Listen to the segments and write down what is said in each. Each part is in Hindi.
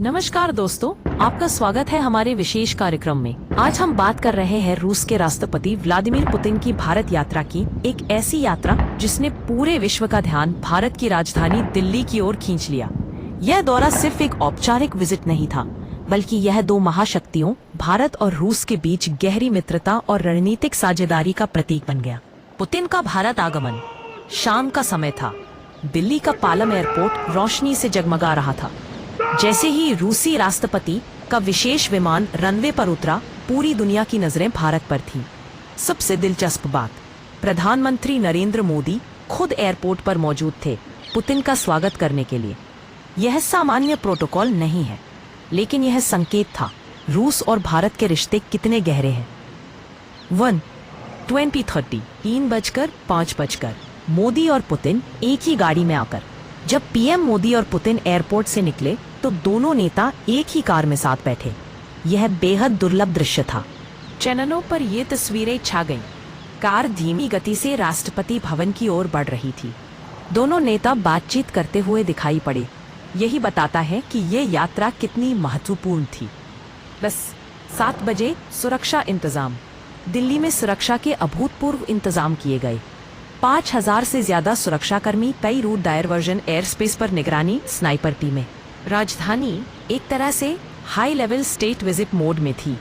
नमस्कार दोस्तों, आपका स्वागत है हमारे विशेष कार्यक्रम में। आज हम बात कर रहे हैं रूस के राष्ट्रपति व्लादिमीर पुतिन की भारत यात्रा की। एक ऐसी यात्रा जिसने पूरे विश्व का ध्यान भारत की राजधानी दिल्ली की ओर खींच लिया। यह दौरा सिर्फ एक औपचारिक विजिट नहीं था, बल्कि यह दो महाशक्तियों भारत और रूस के बीच गहरी मित्रता और रणनीतिक साझेदारी का प्रतीक बन गया। पुतिन का भारत आगमन शाम का समय था। दिल्ली का पालम एयरपोर्ट रोशनी से जगमगा रहा था। जैसे ही रूसी राष्ट्रपति का विशेष विमान रनवे पर उतरा, पूरी दुनिया की नजरें भारत पर थीं। सबसे दिलचस्प बात, प्रधानमंत्री नरेंद्र मोदी खुद एयरपोर्ट पर मौजूद थे पुतिन का स्वागत करने के लिए। यह सामान्य प्रोटोकॉल नहीं है, लेकिन यह संकेत था रूस और भारत के रिश्ते कितने गहरे हैं। 1:20 3:05 मोदी और पुतिन एक ही गाड़ी में आकर। जब पीएम मोदी और पुतिन एयरपोर्ट से निकले तो दोनों नेता एक ही कार में साथ बैठे। यह बेहद दुर्लभ दृश्य था। चैनलों पर ये तस्वीरें छा गईं। कार धीमी गति से राष्ट्रपति भवन की ओर बढ़ रही थी। दोनों नेता बातचीत करते हुए दिखाई पड़े। यही बताता है कि ये यात्रा कितनी महत्वपूर्ण थी। बस 7 बजे सुरक्षा इंतजाम। दिल्ली में सुरक्षा के अभूतपूर्व इंतजाम किए गए। 5000 से ज्यादा सुरक्षाकर्मी, कई रूट डायवर्जन, एयर स्पेस पर निगरानी, स्नाइपर टीमें। राजधानी एक तरह से high level state visit mode में थी।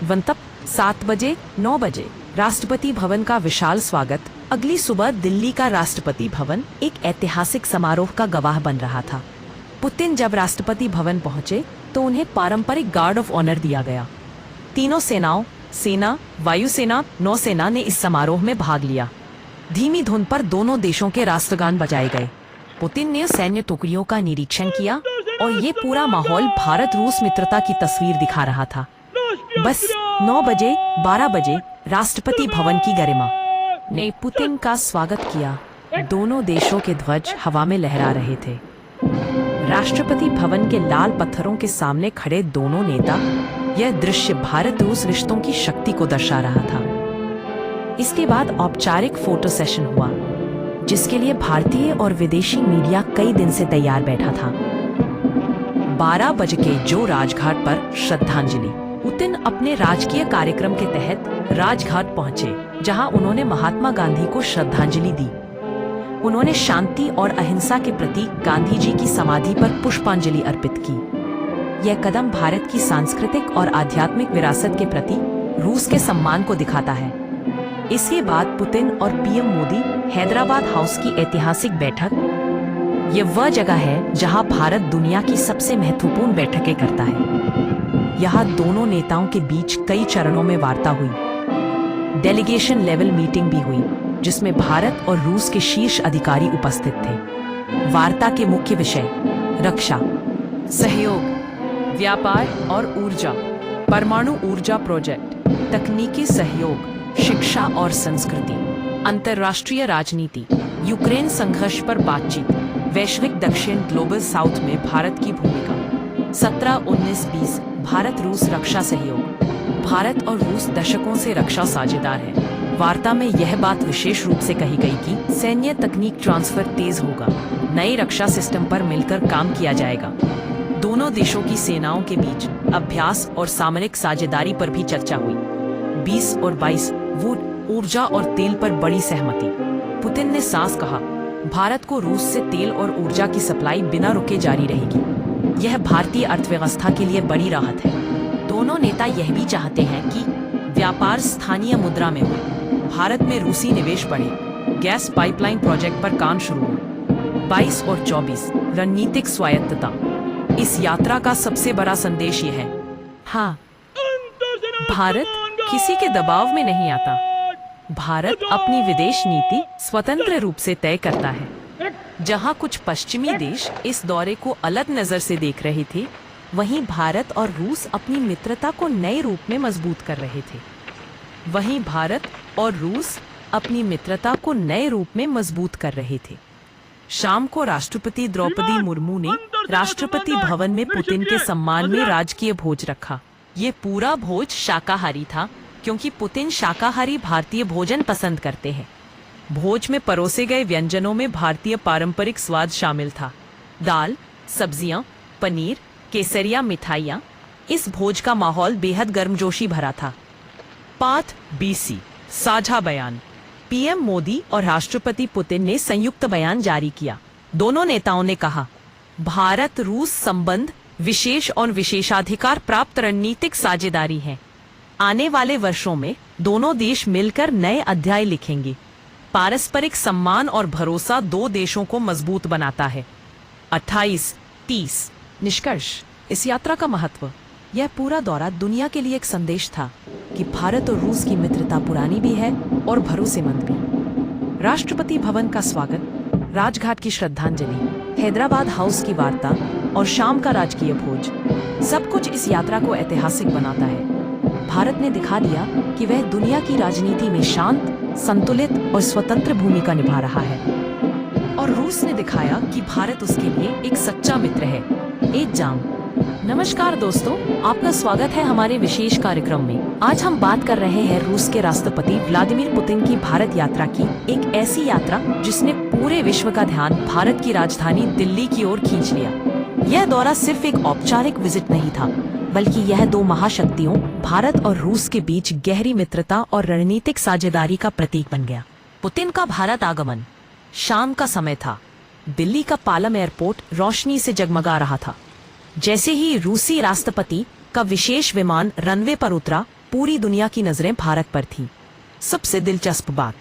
तब 7 बजे 9 बजे राष्ट्रपति भवन का विशाल स्वागत। अगली सुबह दिल्ली का राष्ट्रपति भवन एक ऐतिहासिक समारोह का गवाह बन रहा था। पुतिन जब राष्ट्रपति भवन पहुंचे तो उन्हें पारंपरिक गार्ड ऑफ ऑनर दिया गया। तीनों सेनाओं, सेना, वायुसेना, नौसेना ने इस समारोह में भाग लिया। धीमी धुन पर दोनों देशों के राष्ट्रगान बजाए गए। पुतिन ने सैन्य टुकड़ियों का निरीक्षण किया और ये पूरा माहौल भारत रूस मित्रता की तस्वीर दिखा रहा था। बस 9 बजे 12 बजे राष्ट्रपति भवन की गरिमा ने पुतिन का स्वागत किया। दोनों देशों के ध्वज हवा में लहरा रहे थे। राष्ट्रपति भवन के लाल पत्थरों के सामने खड़े दोनों नेता, यह दृश्य भारत रूस रिश्तों की शक्ति को दर्शा रहा था। इसके बाद औपचारिक फोटो सेशन हुआ, जिसके लिए भारतीय और विदेशी मीडिया कई दिन से तैयार बैठा था। 12 बजे जो राजघाट पर श्रद्धांजलि। पुतिन अपने राजकीय कार्यक्रम के तहत राजघाट पहुंचे, जहां उन्होंने महात्मा गांधी को श्रद्धांजलि दी। उन्होंने शांति और अहिंसा के प्रतीक गांधी जी की समाधि पर पुष्पांजलि अर्पित की। यह कदम भारत की सांस्कृतिक और आध्यात्मिक विरासत के प्रति रूस के सम्मान को दिखाता है। इसके बाद पुतिन और पीएम मोदी हैदराबाद हाउस की ऐतिहासिक बैठक। ये वह जगह है जहां भारत दुनिया की सबसे महत्वपूर्ण बैठकें करता है। यहाँ दोनों नेताओं के बीच कई चरणों में वार्ता हुई। डेलीगेशन लेवल मीटिंग भी हुई, जिसमें भारत और रूस के शीर्ष अधिकारी उपस्थित थे। वार्ता के मुख्य विषय रक्षा, सहयोग, व्यापार और ऊर्जा, परमाणु ऊर्जा प्रोजेक्ट, तकनीकी सहयोग, शिक्षा और संस्कृति, अंतर्राष्ट्रीय राजनीति, यूक्रेन संघर्ष पर बातचीत, वैश्विक दक्षिण ग्लोबल साउथ में भारत की भूमिका, 17-19-20 भारत रूस रक्षा सहयोग। भारत और रूस दशकों से रक्षा साझेदार है। वार्ता में यह बात विशेष रूप से कही गई कि सैन्य तकनीक ट्रांसफर तेज होगा, नए रक्षा सिस्टम पर मिलकर काम किया जाएगा। दोनों देशों की सेनाओं के बीच अभ्यास और सामरिक साझेदारी पर भी चर्चा हुई। 20 और 22 वुड, ऊर्जा और तेल पर बड़ी सहमति। पुतिन ने साफ कहा, भारत को रूस से तेल और ऊर्जा की सप्लाई बिना रुके जारी रहेगी। यह भारतीय अर्थव्यवस्था के लिए बड़ी राहत है। दोनों नेता यह भी चाहते हैं कि व्यापार स्थानीय मुद्रा में हो। भारत में रूसी निवेश बढ़े। गैस पाइपलाइन प्रोजेक्ट पर काम शुरू हो। 22 और 24 रणनीतिक स्वायत्तता। इस यात्रा का सबसे बड़ा संदेश यह है, हाँ, भारत किसी के दबाव में नहीं आता। भारत अपनी विदेश नीति स्वतंत्र रूप से तय करता है। जहां कुछ पश्चिमी देश इस दौरे को अलग नजर से देख रहे थे, वहीं भारत और रूस अपनी मित्रता को नए रूप में मजबूत कर रहे थे। शाम को राष्ट्रपति द्रौपदी मुर्मू ने राष्ट्रपति भवन में पुतिन के सम्मान में राजकीय भोज रखा। ये पूरा भोज शाकाहारी था, क्योंकि पुतिन शाकाहारी भारतीय भोजन पसंद करते हैं। भोज में परोसे गए व्यंजनों में भारतीय पारंपरिक स्वाद शामिल था। दाल, सब्जियां, पनीर, केसरिया मिठाइयाँ। इस भोज का माहौल बेहद गर्मजोशी भरा था। 5 BC साझा बयान। पीएम मोदी और राष्ट्रपति पुतिन ने संयुक्त बयान जारी किया। दोनों नेताओं ने कहा, भारत रूस संबंध विशेष और विशेषाधिकार प्राप्त रणनीतिक साझेदारी है। आने वाले वर्षों में दोनों देश मिलकर नए अध्याय लिखेंगे। पारस्परिक सम्मान और भरोसा दो देशों को मजबूत बनाता है। 28-30 निष्कर्ष। इस यात्रा का महत्व। यह पूरा दौरा दुनिया के लिए एक संदेश था कि भारत और रूस की मित्रता पुरानी भी है और भरोसेमंद भी। राष्ट्रपति भवन का स्वागत, राजघाट की श्रद्धांजलि, हैदराबाद हाउस की वार्ता और शाम का राजकीय भोज, सब कुछ इस यात्रा को ऐतिहासिक बनाता है। भारत ने दिखा दिया कि वह दुनिया की राजनीति में शांत, संतुलित और स्वतंत्र भूमिका निभा रहा है, और रूस ने दिखाया कि भारत उसके लिए एक सच्चा मित्र है। एक जाम। नमस्कार दोस्तों, आपका स्वागत है हमारे विशेष कार्यक्रम में। आज हम बात कर रहे हैं रूस के राष्ट्रपति व्लादिमीर पुतिन की भारत यात्रा की। एक ऐसी यात्रा जिसने पूरे विश्व का ध्यान भारत की राजधानी दिल्ली की ओर खींच लिया। यह दौरा सिर्फ एक औपचारिक विजिट नहीं था, बल्कि यह दो महाशक्तियों भारत और रूस के बीच गहरी मित्रता और रणनीतिक साझेदारी का प्रतीक बन गया। पुतिन का भारत आगमन। शाम का समय था। दिल्ली का पालम एयरपोर्ट रोशनी से जगमगा रहा था। जैसे ही रूसी राष्ट्रपति का विशेष विमान रनवे पर उतरा, पूरी दुनिया की नजरें भारत पर थीं। सबसे दिलचस्प बात,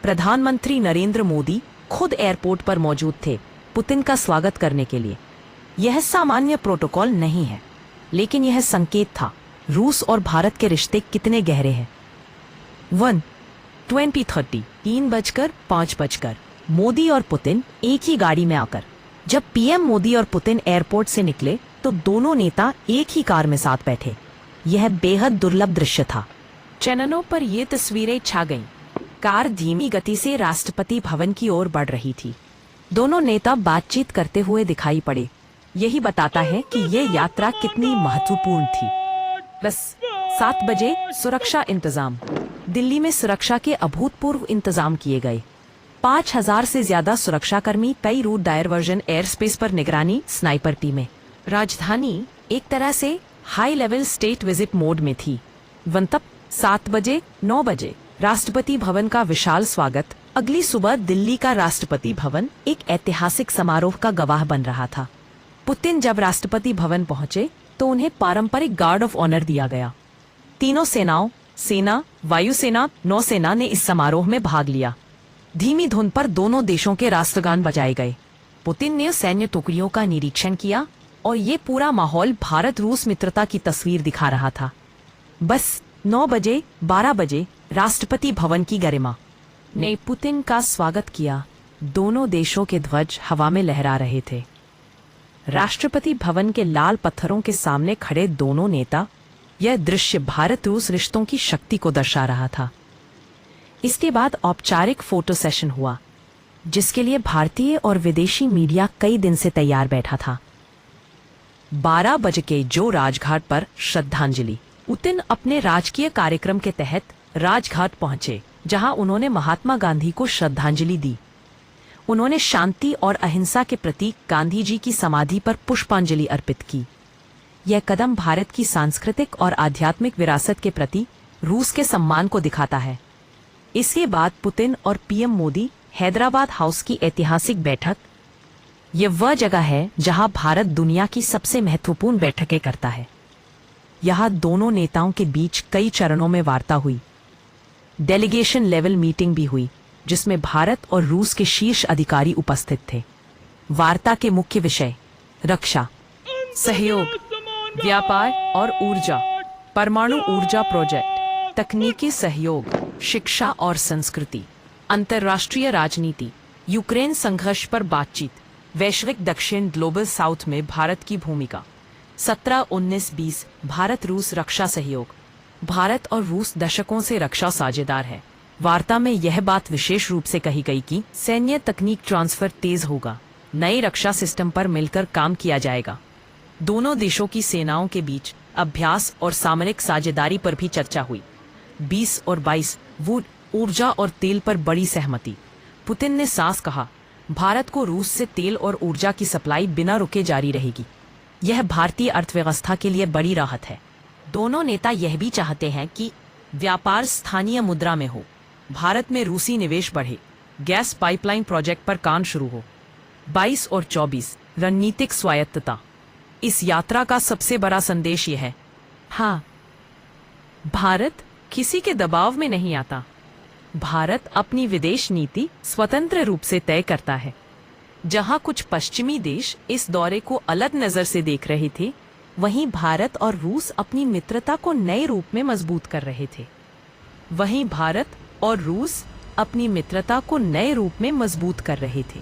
प्रधानमंत्री नरेंद्र मोदी खुद एयरपोर्ट पर मौजूद थे पुतिन का स्वागत करने के लिए। यह सामान्य प्रोटोकॉल नहीं है, लेकिन यह संकेत था रूस और भारत के रिश्ते कितने गहरे हैं। 1:20 3:05 मोदी और पुतिन एक ही गाड़ी में आकर। जब पीएम मोदी और पुतिन एयरपोर्ट से निकले तो दोनों नेता एक ही कार में साथ बैठे। यह बेहद दुर्लभ दृश्य था। चैनलों पर ये तस्वीरें छा गईं। कार धीमी गति से राष्ट्रपति भवन की ओर बढ़ रही थी। दोनों नेता बातचीत करते हुए दिखाई पड़े। यही बताता है कि ये यात्रा कितनी महत्वपूर्ण थी। बस 7 बजे सुरक्षा इंतजाम। दिल्ली में सुरक्षा के अभूतपूर्व इंतजाम किए गए। 5000 से ज्यादा सुरक्षाकर्मी, कई रूट डायवर्जन, एयर स्पेस पर निगरानी, स्नाइपर टीमें। राजधानी एक तरह से high level state visit mode में थी। तब 7 बजे 9 बजे राष्ट्रपति भवन का विशाल स्वागत। अगली सुबह दिल्ली का राष्ट्रपति भवन एक ऐतिहासिक समारोह का गवाह बन रहा था। पुतिन जब राष्ट्रपति भवन पहुंचे तो उन्हें पारंपरिक गार्ड ऑफ ऑनर दिया गया। तीनों सेनाओं, सेना, वायुसेना, नौसेना ने इस समारोह में भाग लिया। धीमी धुन पर दोनों देशों के राष्ट्रगान बजाए गए। पुतिन ने सैन्य टुकड़ियों का निरीक्षण किया और ये पूरा माहौल भारत रूस मित्रता की तस्वीर दिखा रहा था। बस 9 बजे 12 बजे राष्ट्रपति भवन की गरिमा ने पुतिन का स्वागत किया। दोनों देशों के ध्वज हवा में लहरा रहे थे। राष्ट्रपति भवन के लाल पत्थरों के सामने खड़े दोनों नेता, यह दृश्य भारत रूस रिश्तों की शक्ति को दर्शा रहा था। इसके बाद औपचारिक फोटो सेशन हुआ, जिसके लिए भारतीय और विदेशी मीडिया कई दिन से तैयार बैठा था। 12 बजे जो राजघाट पर श्रद्धांजलि। पुतिन अपने राजकीय कार्यक्रम के तहत राजघाट पहुंचे, जहां उन्होंने महात्मा गांधी को श्रद्धांजलि दी। उन्होंने शांति और अहिंसा के प्रतीक गांधी जी की समाधि पर पुष्पांजलि अर्पित की। यह कदम भारत की सांस्कृतिक और आध्यात्मिक विरासत के प्रति रूस के सम्मान को दिखाता है। इसके बाद पुतिन और पीएम मोदी हैदराबाद हाउस की ऐतिहासिक बैठक। यह वह जगह है जहां भारत दुनिया की सबसे महत्वपूर्ण बैठकें करता है। यहां दोनों नेताओं के बीच कई चरणों में वार्ता हुई। डेलीगेशन लेवल मीटिंग भी हुई, जिसमें भारत और रूस के शीर्ष अधिकारी उपस्थित थे। वार्ता के मुख्य विषय रक्षा, सहयोग, व्यापार और ऊर्जा, परमाणु ऊर्जा प्रोजेक्ट, तकनीकी सहयोग, शिक्षा और संस्कृति, अंतर्राष्ट्रीय राजनीति, यूक्रेन संघर्ष पर बातचीत, वैश्विक दक्षिण ग्लोबल साउथ में भारत की भूमिका, 17-19-20 भारत रूस रक्षा सहयोग। भारत और रूस दशकों से रक्षा साझेदार है। वार्ता में यह बात विशेष रूप से कही गई कि सैन्य तकनीक ट्रांसफर तेज होगा, नए रक्षा सिस्टम पर मिलकर काम किया जाएगा। दोनों देशों की सेनाओं के बीच अभ्यास और सामरिक साझेदारी पर भी चर्चा हुई। 20 और 22 वुड, ऊर्जा और तेल पर बड़ी सहमति। पुतिन ने साफ कहा, भारत को रूस से तेल और ऊर्जा की सप्लाई बिना रुके जारी रहेगी। यह भारतीय अर्थव्यवस्था के लिए बड़ी राहत है। दोनों नेता यह भी चाहते हैं कि व्यापार स्थानीय मुद्रा में हो, भारत में रूसी निवेश बढ़े, गैस पाइपलाइन प्रोजेक्ट पर काम शुरू हो। 22 और 24 रणनीतिक स्वायत्तता। इस यात्रा का सबसे बड़ा संदेश यह है, हाँ, भारत किसी के दबाव में नहीं आता। भारत अपनी विदेश नीति स्वतंत्र रूप से तय करता है। जहां कुछ पश्चिमी देश इस दौरे को अलग नजर से देख रहे थे, वहीं भारत और रूस अपनी मित्रता को नए रूप में मजबूत कर रहे थे। वहीं भारत और रूस अपनी मित्रता को नए रूप में मजबूत कर रहे थे।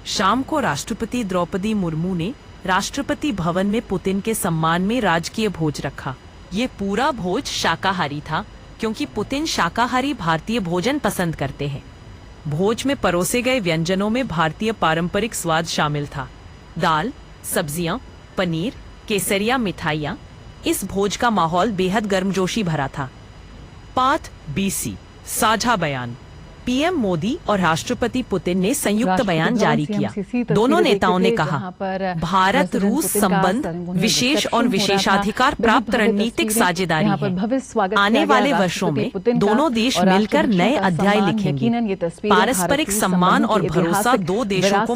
शाम को राष्ट्रपति द्रौपदी मुर्मू ने राष्ट्रपति भवन में पुतिन के सम्मान में राजकीय भोज रखा। ये पूरा भोज शाकाहारी था, क्योंकि पुतिन शाकाहारी भारतीय भोजन पसंद करते हैं। भोज में परोसे गए व्यंजनों में भारतीय पारंपरिक स्वाद शामिल था। दाल, सब्जियां, पनीर, केसरिया, मिठाइयां। इस भोज का माहौल बेहद गर्मजोशी भरा था। पाठ BC साझा बयान। पीएम मोदी और राष्ट्रपति पुतिन ने संयुक्त बयान जारी किया। दोनों नेताओं ने कहा, भारत रूस संबंध विशेष और विशेषाधिकार प्राप्त रणनीतिक साझेदारी है। आने वाले वर्षों में दोनों देश मिलकर नए अध्याय लिखेंगे। पारस्परिक सम्मान और भरोसा दो देशों को